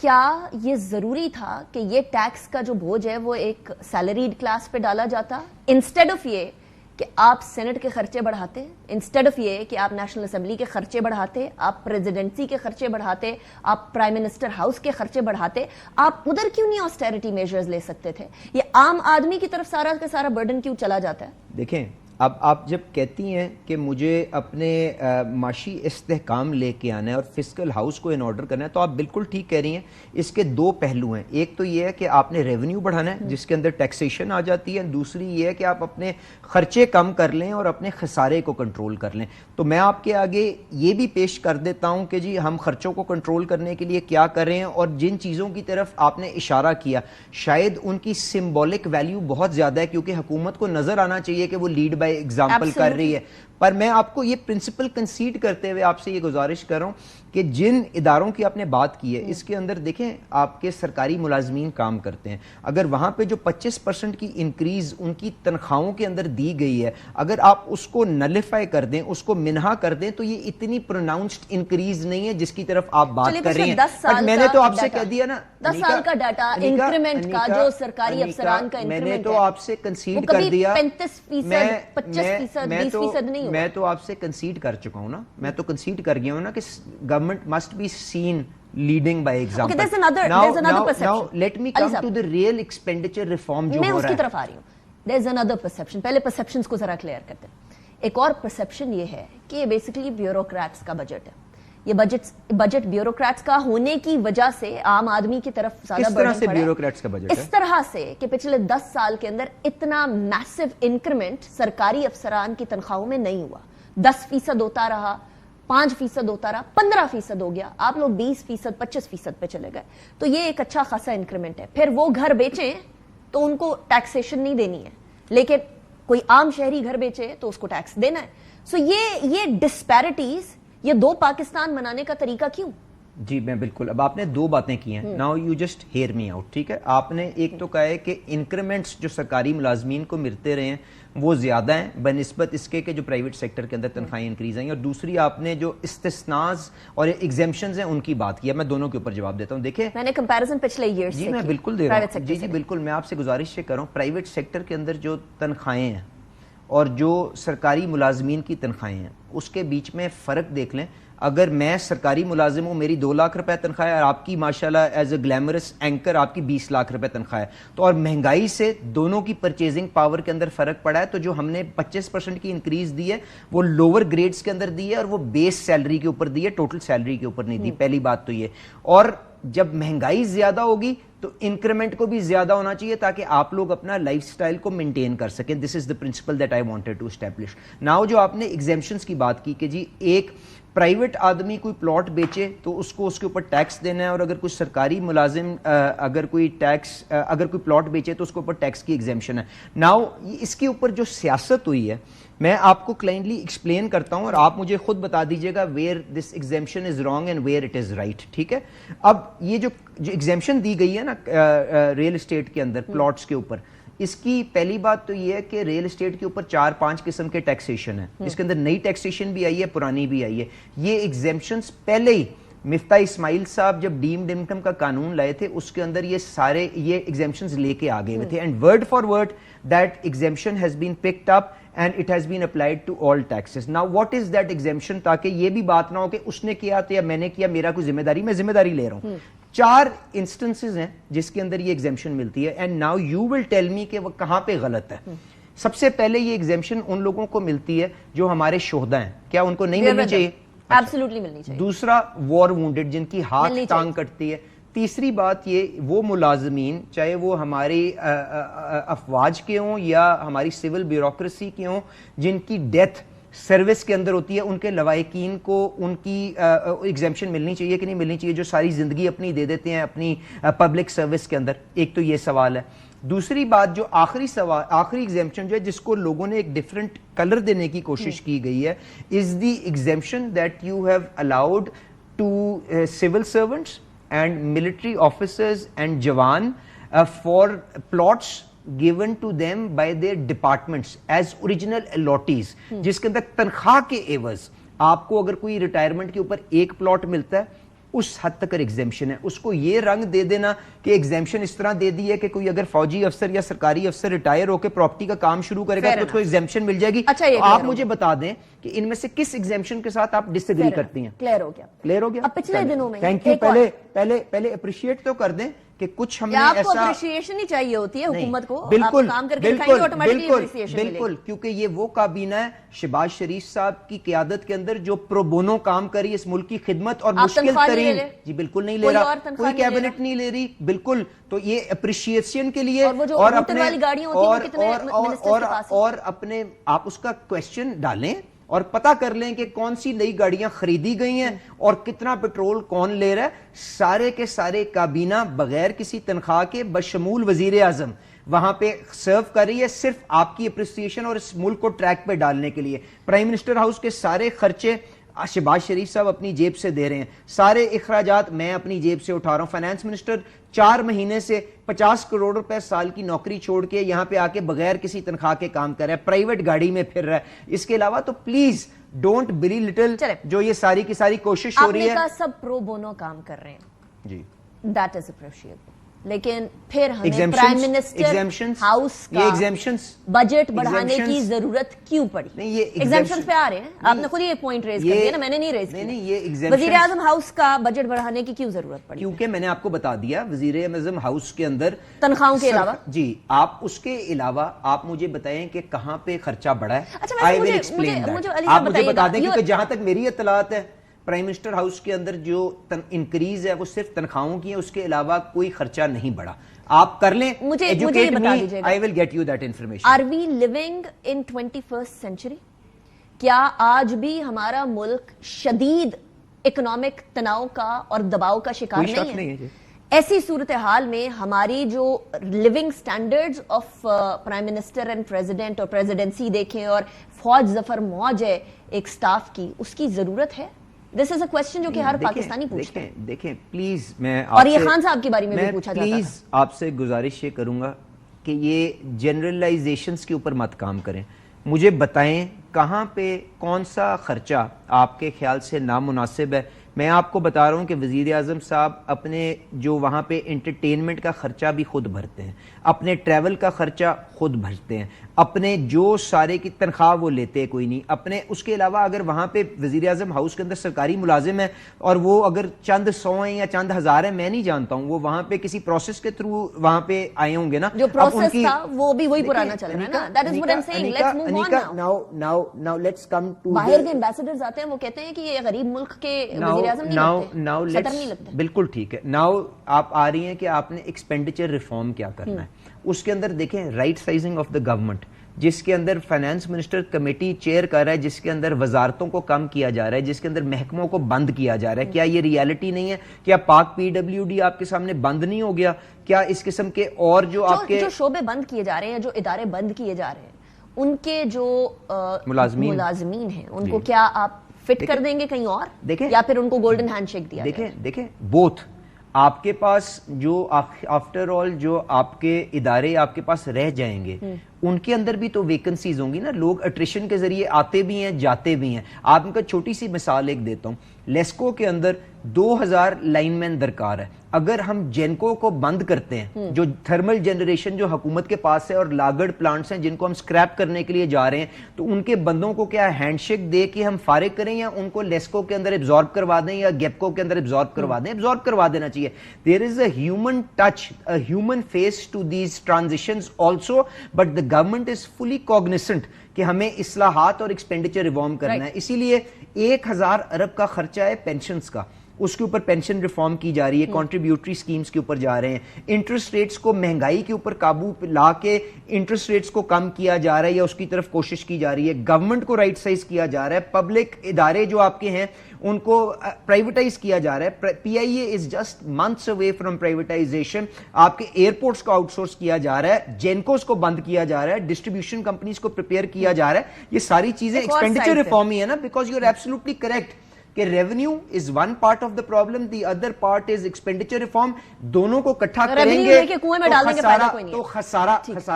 کیا یہ ضروری تھا کہ یہ ٹیکس کا جو بوجھ ہے وہ ایک سیلریڈ کلاس پہ ڈالا جاتا انسٹیڈ آف یہ کہ آپ سینٹ کے خرچے بڑھاتے, انسٹیڈ آف یہ کہ آپ نیشنل اسمبلی کے خرچے بڑھاتے, آپ پریزیڈنسی کے خرچے بڑھاتے, آپ پرائم منسٹر ہاؤس کے خرچے بڑھاتے, آپ ادھر کیوں نہیں آسٹیریٹی میجرز لے سکتے تھے؟ یہ عام آدمی کی طرف سارا کا سارا برڈن کیوں چلا جاتا ہے؟ دیکھیں اب آپ جب کہتی ہیں کہ مجھے اپنے معاشی استحکام لے کے آنا ہے اور فسکل ہاؤس کو ان آرڈر کرنا ہے, تو آپ بالکل ٹھیک کہہ رہی ہیں. اس کے دو پہلو ہیں. ایک تو یہ ہے کہ آپ نے ریونیو بڑھانا ہے جس کے اندر ٹیکسیشن آ جاتی ہے, دوسری یہ ہے کہ آپ اپنے خرچے کم کر لیں اور اپنے خسارے کو کنٹرول کر لیں. تو میں آپ کے آگے یہ بھی پیش کر دیتا ہوں کہ جی ہم خرچوں کو کنٹرول کرنے کے لیے کیا کر رہے ہیں, اور جن چیزوں کی طرف آپ نے اشارہ کیا شاید ان کی سمبولک ویلیو بہت زیادہ ہے, کیونکہ حکومت کو نظر آنا چاہیے کہ وہ لیڈ بائی ایگزامپل کر رہی ہے. پر میں آپ کو یہ پرنسپل کنسیڈ کرتے ہوئے آپ سے یہ گزارش کر رہا ہوں کہ جن اداروں کی آپ نے بات کی ہے اس کے اندر دیکھیں آپ کے سرکاری ملازمین کام کرتے ہیں, اگر وہاں پہ جو 25% کی انکریز ان کی تنخواہوں کے اندر دی گئی ہے, اگر آپ اس کو نلیفائی کر دیں, اس کو منہا کر دیں, تو یہ اتنی پروناؤنسڈ انکریز نہیں ہے جس کی طرف آپ بات کر رہی ہیں. میں نے تو آپ سے کہہ دیا نا 10 سال کا ڈاٹا انکریمنٹ کا جو سرکاری افسران کا انکریمنٹ ہے, میں نے تو آپ سے کنسیڈ کر دیا, 35%, 25%, 20% نہیں. میں تو آپ سے کنسیڈ کر چکا ہوں نا, میں تو کنسیڈ کر گیا ہوں نا کہ government must be seen leading by example. Okay, there's another perception. Now let me come to the real expenditure reform جو میں ہو اس رہا کی ہے. طرف آ رہی ہوں. There's another perception. پہلے perceptions کو ذرا کلیئر کرتے ہیں. ایک اور perception یہ ہے کہ یہ بیسیکلی بیوروکریٹس کا بجٹ ہے. یہ بجٹ بیوروکریٹس کا ہونے کی وجہ سے عام آدمی کی طرف زیادہ کس طرح سے بیوروکریٹس کا بجٹ ہے؟ اس طرح سے کہ پچھلے 10 سال کے اندر اتنا میسو انکریمنٹ سرکاری افسران کی تنخواہوں میں نہیں ہوا. 10% ہوتا رہا, 5% ہوتا رہا, 15% ہو گیا, آپ لوگ 20%, 25% پہ چلے گئے. تو یہ ایک اچھا خاصا انکریمنٹ ہے. پھر وہ گھر بیچیں تو ان کو ٹیکسیشن نہیں دینی ہے, لیکن کوئی عام شہری گھر بیچے تو اس کو ٹیکس دینا ہے. سو یہ ڈسپیرٹیز, یہ دو پاکستان بنانے کا طریقہ کیوں؟ جی میں بالکل, اب آپ نے دو باتیں کی ہیں. Now you just hear me out, ٹھیک ہے. آپ نے ایک تو کہا ہے کہ انکریمنٹس جو سرکاری ملازمین کو ملتے رہے ہیں وہ زیادہ ہیں بنسبت اس کے کہ جو پرائیویٹ سیکٹر کے اندر تنخواہیں انکریز ہیں, اور دوسری آپ نے جو استثناز اور ایگزیمپشنز ہیں ان کی بات کی ہے. میں دونوں کے اوپر جواب دیتا ہوں. دیکھیں میں نے کمپیریزن پچھلے ایئرز سے جی میں بالکل دے رہا ہوں, جی بالکل, میں آپ سے گزارش یہ کر رہا ہوں پرائیویٹ سیکٹر کے اندر جو تنخواہیں ہیں اور جو سرکاری ملازمین کی تنخواہیں ہیں اس کے بیچ میں فرق دیکھ لیں. اگر میں سرکاری ملازم ہوں, میری 2 لاکھ روپے تنخواہ ہے, اور آپ کی ماشاءاللہ ایز اے گلیمرس اینکر آپ کی 20 لاکھ روپے تنخواہ ہے, تو اور مہنگائی سے دونوں کی پرچیزنگ پاور کے اندر فرق پڑا ہے. تو جو ہم نے 25% کی انکریز دی ہے وہ لوور گریڈز کے اندر دی ہے, اور وہ بیس سیلری کے اوپر دی ہے, ٹوٹل سیلری کے اوپر نہیں دی. پہلی بات تو یہ. اور جب مہنگائی زیادہ ہوگی تو انکریمنٹ کو بھی زیادہ ہونا چاہیے تاکہ آپ لوگ اپنا لائف سٹائل کو مینٹین کر سکیں. This is the principle that I wanted to establish. Now جو آپ نے ایگزیمپشنز کی بات کی کہ جی ایک پرائیویٹ آدمی کوئی پلاٹ بیچے تو اس کو اس کے اوپر ٹیکس دینا ہے, اور اگر کوئی سرکاری ملازم اگر کوئی پلاٹ بیچے تو اس کے اوپر ٹیکس کی ایگزیمپشن ہے. ناؤ اس کے اوپر جو سیاست ہوئی ہے میں آپ کو کلائنٹلی ایکسپلین کرتا ہوں, اور آپ مجھے خود بتا دیجیے گا where this exemption is wrong and where it is right, ٹھیک ہے. اب یہ جو ایگزیمپشن دی گئی ہے نا ریل اسٹیٹ کے اندر پلاٹس کے اوپر, اس کی پہلی بات تو یہ ہے کہ ریل اسٹیٹ کے اوپر 4-5 قسم کے ٹیکسیشن ہیں. اس کے اندر نئی ٹیکسیشن بھی آئی ہے, پرانی بھی آئی ہے. یہ ایگزیمپشنز پہلے ہی مفتاح اسماعیل صاحب جب ڈیمڈ انکم کا قانون لائے تھے اس کے اندر یہ سارے یہ ایگزیمپشنز لے کے آ گئے ہوئے تھے, and word for word that exemption has been picked up and it has been applied to all taxes. Now what is that exemption, تاکہ یہ بھی بات نہ ہو کہ اس نے کیا تو یا میں نے کیا, میرا کوئی ذمہ داری, میں ذمہ داری لے رہا ہوں. 4 انسٹنسز ہیں جس کے اندر یہ ایگزیمپشن ملتی ہے, and now you will tell me کہ وہ کہاں پہ غلط ہے. سب سے پہلے یہ ایگزیمپشن ان لوگوں کو ملتی ہے جو ہمارے شہداء ہیں, کیا ان کو نہیں ملنی چاہیے؟ ایبسولوٹلی ملنی چاہیے. دوسرا وار وونڈڈ جن کی ہاتھ ٹانگ کٹتی ہے. تیسری بات یہ وہ ملازمین چاہے وہ ہماری افواج کے ہوں یا ہماری سول بیوروکریسی کے ہوں جن کی ڈیتھ سروس کے اندر ہوتی ہے, ان کے لواحقین کو ان کی ایگزیمپشن ملنی چاہیے کہ نہیں ملنی چاہیے, جو ساری زندگی اپنی دے دیتے ہیں اپنی پبلک سروس کے اندر. ایک تو یہ سوال ہے. دوسری بات جو آخری ایگزیمپشن جو ہے جس کو لوگوں نے ایک ڈفرینٹ کلر دینے کی کوشش کی گئی ہے, is the exemption that you have allowed to civil servants and military officers and jawan for plots given to them by their departments as original allottees, جس کے اندر تنخواہ کے عوض آپ کو اگر کوئی ریٹائرمنٹ کے اوپر ایک پلاٹ ملتا ہے اس حد تک ایگزیمشن ہے. اس کو یہ رنگ دے دینا کہ ایگزیمشن اس طرح دے دی ہے کہ کوئی اگر فوجی افسر یا سرکاری افسر ریٹائر ہو کے پراپرٹی کا کام شروع کرے گا تو اس کو ایگزیمشن مل جائے گی. تو آپ مجھے بتا دیں کہ ان میں سے کس ایگزیمشن کے ساتھ آپ ڈس ایگری کرتی ہیں. کلیئر ہو گیا. اب پچھلے دنوں میں تھینک یو. پہلے اپریشیٹ تو کر دیں کہ کچھ ہم نے ایسا اپریشیشن ہی چاہیے ہوتی ہے حکومت کو. بالکل کام کر کے دکھائیں گے آٹومیٹکلی اپریشیشن ملے گی. بالکل, کیونکہ یہ وہ کابینہ ہے شہباز شریف صاحب کی قیادت کے اندر جو پرو بونو کام کری اس ملک کی خدمت اور مشکل ترین. جی بالکل نہیں لے رہا, کوئی کیبنٹ نہیں لے رہی. بالکل, تو یہ اپریشیشن کے لیے اور اپنے آپ اس کا کوشچن ڈالیں اور پتا کر لیں کہ کون سی نئی گاڑیاں خریدی گئی ہیں اور کتنا پیٹرول کون لے رہا ہے. سارے کے سارے کابینہ بغیر کسی تنخواہ کے بشمول وزیر اعظم وہاں پہ سرو کر رہی ہے صرف آپ کی اپریسیشن اور اس ملک کو ٹریک پہ ڈالنے کے لیے. پرائم منسٹر ہاؤس کے سارے خرچے شہباز شریف صاحب اپنی جیب سے دے رہے ہیں, سارے اخراجات میں اپنی جیب سے اٹھا رہا ہوں. فائنانس منسٹر 4 مہینے سے 50 کروڑ روپے سال کی نوکری چھوڑ کے یہاں پہ آ کے بغیر کسی تنخواہ کے کام کر رہا ہے, پرائیویٹ گاڑی میں پھر رہا ہے. اس کے علاوہ تو پلیز ڈونٹ بری لٹل جو یہ ساری کی ساری کوشش ہو رہی ہے. آپ نے کہا سب پرو بونو کام کر رہے ہیں جی, دیٹ از اپریشیبل, لیکن پھر ہمیں پرائم منسٹر ہاؤس کا بجٹ بڑھانے کی ضرورت کیوں پڑی؟ ایگزیمشنز پہ آ رہے ہیں, آپ نے خود یہ پوائنٹ ریز کر دیا نا, میں نے نہیں ریز کیا. وزیر اعظم ہاؤس کا بجٹ بڑھانے کی کیوں ضرورت پڑی؟ کیونکہ میں نے آپ کو بتا دیا وزیر اعظم ہاؤس کے اندر تنخواہوں کے علاوہ. جی, آپ اس کے علاوہ آپ مجھے بتائیں کہ کہاں پہ خرچہ بڑھا ہے. آئی ول ایکسپلین دیٹ. آپ مجھے بتا دیں کیونکہ جہاں تک میری اطلاعات ہے پرائم منسٹر ہاؤس کے اندر جو انکریز ہے وہ صرف تنخواہوں کی ہے, اس کے علاوہ کوئی خرچہ نہیں بڑھا. آپ کر لیں, مجھے بتا دیجیے گا. I will get you that information. Are we living in 21st century? کیا آج بھی ہمارا ملک شدید اکنامک تناؤ کا اور دباؤ کا شکار نہیں ہے؟ ایسی صورتحال میں ہماری جو living standards of prime minister and president اور پریزیڈنسی دیکھیں اور فوج ظفر موج ہے ایک سٹاف کی, اس کی ضرورت ہے. دس از اے کوسچن جو کہ ہر پاکستانی پوچھتا ہے. دیکھیں پلیز, میں اور یہ خان صاحب کے بارے میں بھی پوچھا جاتا ہے. پلیز آپ سے گزارش یہ کروں گا کہ یہ جنرلائزیشنز کے اوپر مت کام کریں. مجھے بتائیں کہاں پہ کون سا خرچہ آپ کے خیال سے نامناسب ہے. میں آپ کو بتا رہا ہوں کہ وزیر اعظم صاحب اپنے جو وہاں پہ انٹرٹینمنٹ کا خرچہ بھی خود بھرتے ہیں, اپنے ٹریول کا خرچہ خود بھرتے ہیں, اپنے جو سارے کی تنخواہ وہ لیتے کوئی نہیں اپنے. اس کے علاوہ اگر وہاں پہ وزیر اعظم ہاؤس کے اندر سرکاری ملازم ہے اور وہ اگر چند 100 ہیں یا چند 1000 ہیں, میں نہیں جانتا ہوں, وہ وہاں پہ کسی پروسیس کے تھرو وہاں پہ آئے ہوں گے نا. جو پروسیس تھا وہ بھی وہی پرانا چل رہا ہے نا. That is what I'm saying. Let's move on now let's come to باہر کے ایمبیسڈرز آتے ہیں, وہ کہتے ہیں کہ یہ غریب ملک کے وزیر اعظم نہیں لگتے. بالکل ٹھیک ہے. ناؤ آپ آ رہی ہیں کہ آپ نے ایکسپینڈیچر ریفارم کیا کرنا ہے. اس کے اندر دیکھیں right sizing of the government, جس کے اندر فائنانس منسٹر کمیٹی چیئر کر رہا ہے, جس کے اندر وزارتوں کو کم کیا جا رہا ہے, جس کے اندر محکموں کو بند کیا جا رہا ہے. کیا یہ ریالٹی نہیں ہے؟ کیا پاک PWD آپ کے سامنے بند نہیں ہو گیا؟ کیا اس قسم کے اور جو آپ کے شعبے بند کیے جا رہے ہیں, جو ادارے بند کیے جا رہے ہیں, ان کے جو ملازمین ہیں ان کو کیا آپ فٹ کر دیں گے کہیں اور, یا پھر ان کو گولڈن ہینڈ شیک دیا؟ دیکھیں بوتھ. آپ کے پاس جو آفٹر آل جو آپ کے ادارے آپ کے پاس رہ جائیں گے ان کے اندر بھی تو ویکنسیز ہوں گی نا. لوگ اٹریشن کے ذریعے آتے بھی ہیں جاتے بھی ہیں. آپ ان کا چھوٹی سی مثال ایک دیتا ہوں. لیسکو کے اندر 2000 لائن مین درکار ہے. اگر ہم جینکو کو بند کرتے ہیں, جو تھرمل جنریشن جو حکومت کے پاس ہے اور لاگڑ پلانٹس ہیں جن کو ہم سکریپ کرنے کے لیے جا رہے ہیں, تو ان کے بندوں کو کیا ہینڈ شیک دے کے ہم فارغ کریں یا ان کو لیسکو کے اندر ایبزارب کروا دیں یا گیپکو کے اندر ایبزارب کروا دیں؟ ایبزارب کروا دینا چاہیے. There is a human touch, a human face to these transitions also, but the government is fully cognizant کہ ہمیں اصلاحات اور ایکسپینڈیچر ریفارم کرنا ہے. اسی لیے 1000 ارب کا خرچہ ہے پینشنز کا, اس کے اوپر پینشن ریفارم کی جا رہی ہے, کنٹریبیوٹری سکیمز کے اوپر جا رہے ہیں. انٹرسٹ ریٹس کو مہنگائی کے اوپر قابو لا کے انٹرسٹ ریٹس کو کم کیا جا رہا ہے یا اس کی طرف کوشش کی جا رہی ہے. گورنمنٹ کو رائٹ سائز کیا جا رہا ہے. پبلک ادارے جو آپ کے ہیں ان کو پرائیویٹائز کیا جا رہا ہے. PIA is just months away from privatization. آپ کے ایئرپورٹس کو آؤٹ سورس کیا جا رہا ہے, جینکوز کو بند کیا جا رہا ہے, ڈسٹریبیوشن کمپنیز کو پریپیئر کیا جا رہا ہے. یہ ساری چیزیں ایکسپینڈیچر ریفارم ہی ہے نا, because you are absolutely correct کہ revenue is one part of the problem, the other part is expenditure reform. دونوں کو اکٹھا کریں گے تو خسارہ